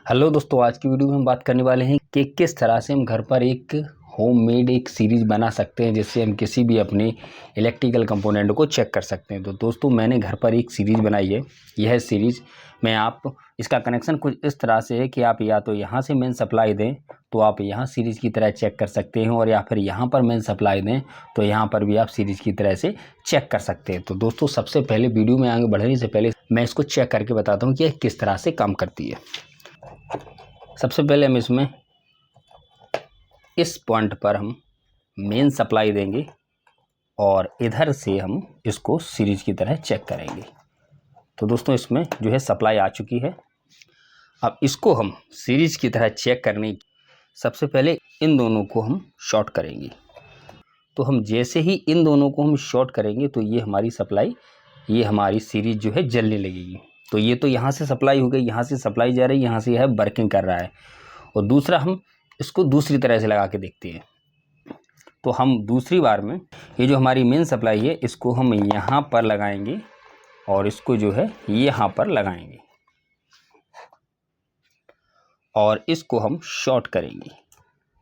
Hello दोस्तों, आज की वीडियो में हम बात करने वाले हैं कि किस तरह से हम घर पर एक होममेड एक सीरीज़ बना सकते हैं जिससे हम किसी भी अपने इलेक्ट्रिकल कंपोनेंट को चेक कर सकते हैं। तो दोस्तों, मैंने घर पर एक सीरीज़ बनाई है। यह सीरीज़ में आप इसका कनेक्शन कुछ इस तरह से है कि आप या तो यहाँ से मेन सप्लाई दें तो आप यहाँ सीरीज़ की तरह चेक कर सकते हैं, और या फिर यहाँ पर मेन सप्लाई दें तो यहाँ पर भी आप सीरीज़ की तरह से चेक कर सकते हैं। तो दोस्तों, सबसे पहले वीडियो में आगे बढ़ने से पहले मैं इसको चेक करके बताता हूँ कि यह किस तरह से काम करती है। सबसे पहले हम इसमें इस पॉइंट पर हम मेन सप्लाई देंगे और इधर से हम इसको सीरीज की तरह चेक करेंगे। तो दोस्तों, इसमें जो है सप्लाई आ चुकी है। अब इसको हम सीरीज की तरह चेक करने सबसे पहले इन दोनों को हम शॉर्ट करेंगे। तो हम जैसे ही इन दोनों को हम शॉर्ट करेंगे तो ये हमारी सप्लाई, ये हमारी सीरीज जो है जलने लगेगी। तो ये तो यहाँ से सप्लाई हो गई, यहाँ से सप्लाई जा रही है, यहाँ से यह वर्किंग कर रहा है। और दूसरा हम इसको दूसरी तरह से लगा के देखते हैं। तो हम दूसरी बार में ये जो हमारी मेन सप्लाई है इसको हम यहाँ पर लगाएंगे और इसको जो है यहाँ पर लगाएंगे और इसको हम शॉर्ट करेंगे।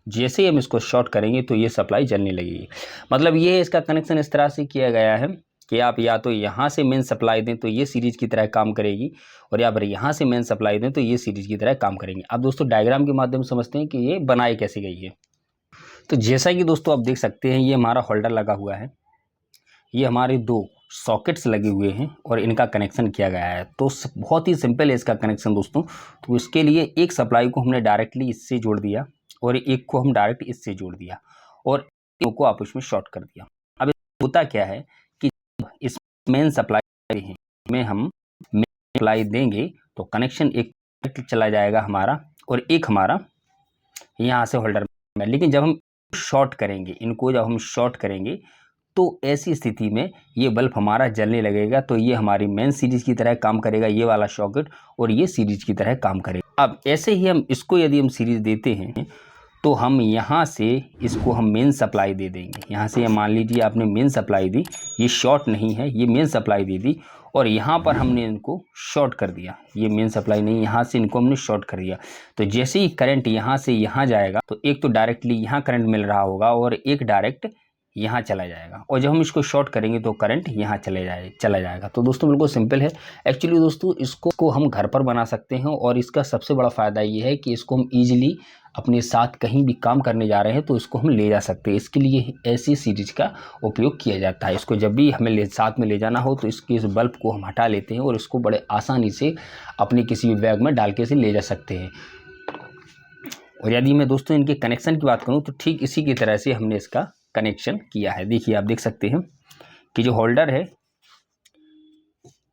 जैसे ही हम इसको शॉर्ट करेंगे तो ये सप्लाई जलने लगेगी। मतलब ये इसका कनेक्शन इस तरह से किया गया है कि आप या तो यहाँ से मेन सप्लाई दें तो ये सीरीज की तरह काम करेगी, और या फिर यहाँ से मेन सप्लाई दें तो ये सीरीज की तरह काम करेंगे। अब दोस्तों, डायग्राम के माध्यम से समझते हैं कि ये बनाई कैसे गई है। तो जैसा कि दोस्तों आप देख सकते हैं, ये हमारा होल्डर लगा हुआ है, ये हमारे दो सॉकेट्स लगे हुए हैं और इनका कनेक्शन किया गया है। तो बहुत ही सिंपल है इसका कनेक्शन दोस्तों। तो इसके लिए एक सप्लाई को हमने डायरेक्टली इससे जोड़ दिया और एक को हम डायरेक्ट इससे जोड़ दिया और एक को आपस में शॉर्ट कर दिया। अब होता क्या है कि इस मेन सप्लाई में हम मेन सप्लाई देंगे तो कनेक्शन एक चला जाएगा हमारा और एक हमारा यहाँ से होल्डर में। लेकिन जब हम शॉर्ट करेंगे, इनको जब हम शॉर्ट करेंगे तो ऐसी स्थिति में ये बल्ब हमारा जलने लगेगा। तो ये हमारी मेन सीरीज की तरह काम करेगा, ये वाला सॉकेट, और ये सीरीज की तरह काम करेगा। अब ऐसे ही हम इसको यदि हम सीरीज देते हैं तो हम यहाँ से इसको हम मेन सप्लाई दे देंगे। यहाँ से मान लीजिए आपने मेन सप्लाई दी, ये शॉर्ट नहीं है, ये मेन सप्लाई दे दी और यहाँ पर हमने इनको शॉर्ट कर दिया। ये मेन सप्लाई नहीं, यहाँ से इनको हमने शॉर्ट कर दिया। तो जैसे ही करंट यहाँ से यहाँ जाएगा तो एक तो डायरेक्टली यहाँ करंट मिल रहा होगा और एक डायरेक्ट यहाँ चला जाएगा, और जब हम इसको शॉर्ट करेंगे तो करंट यहाँ चला जाएगा। तो दोस्तों, बिल्कुल सिंपल है। एक्चुअली दोस्तों, इसको हम घर पर बना सकते हैं और इसका सबसे बड़ा फ़ायदा ये है कि इसको हम ईजिली अपने साथ कहीं भी काम करने जा रहे हैं तो इसको हम ले जा सकते हैं। इसके लिए ऐसी सीरीज का उपयोग किया जाता है। इसको जब भी हमें साथ में ले जाना हो तो इसके इस बल्ब को हम हटा लेते हैं और इसको बड़े आसानी से अपने किसी भी बैग में डाल के से ले जा सकते हैं। और यदि मैं दोस्तों इनके कनेक्शन की बात करूँ तो ठीक इसी की तरह से हमने इसका कनेक्शन किया है। देखिए, आप देख सकते हैं कि जो होल्डर है,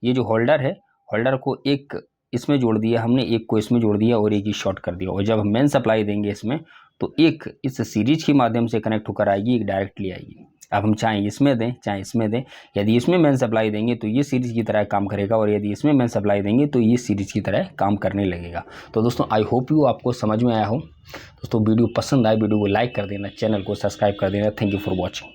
ये जो होल्डर है, होल्डर को एक इसमें जोड़ दिया हमने, एक को इसमें जोड़ दिया और एक ही शॉर्ट कर दिया। और जब हम मेन सप्लाई देंगे इसमें तो एक इस सीरीज के माध्यम से कनेक्ट होकर आएगी, एक डायरेक्टली आएगी। अब हम चाहे इसमें दें चाहे इसमें दें, यदि इसमें मेन सप्लाई देंगे तो ये सीरीज की तरह काम करेगा और यदि इसमें मेन सप्लाई देंगे तो ये सीरीज की तरह काम करने लगेगा। तो दोस्तों, आई होप यू आपको समझ में आया हो। दोस्तों, वीडियो पसंद आए वीडियो को लाइक कर देना, चैनल को सब्सक्राइब कर देना। Thank you for watching.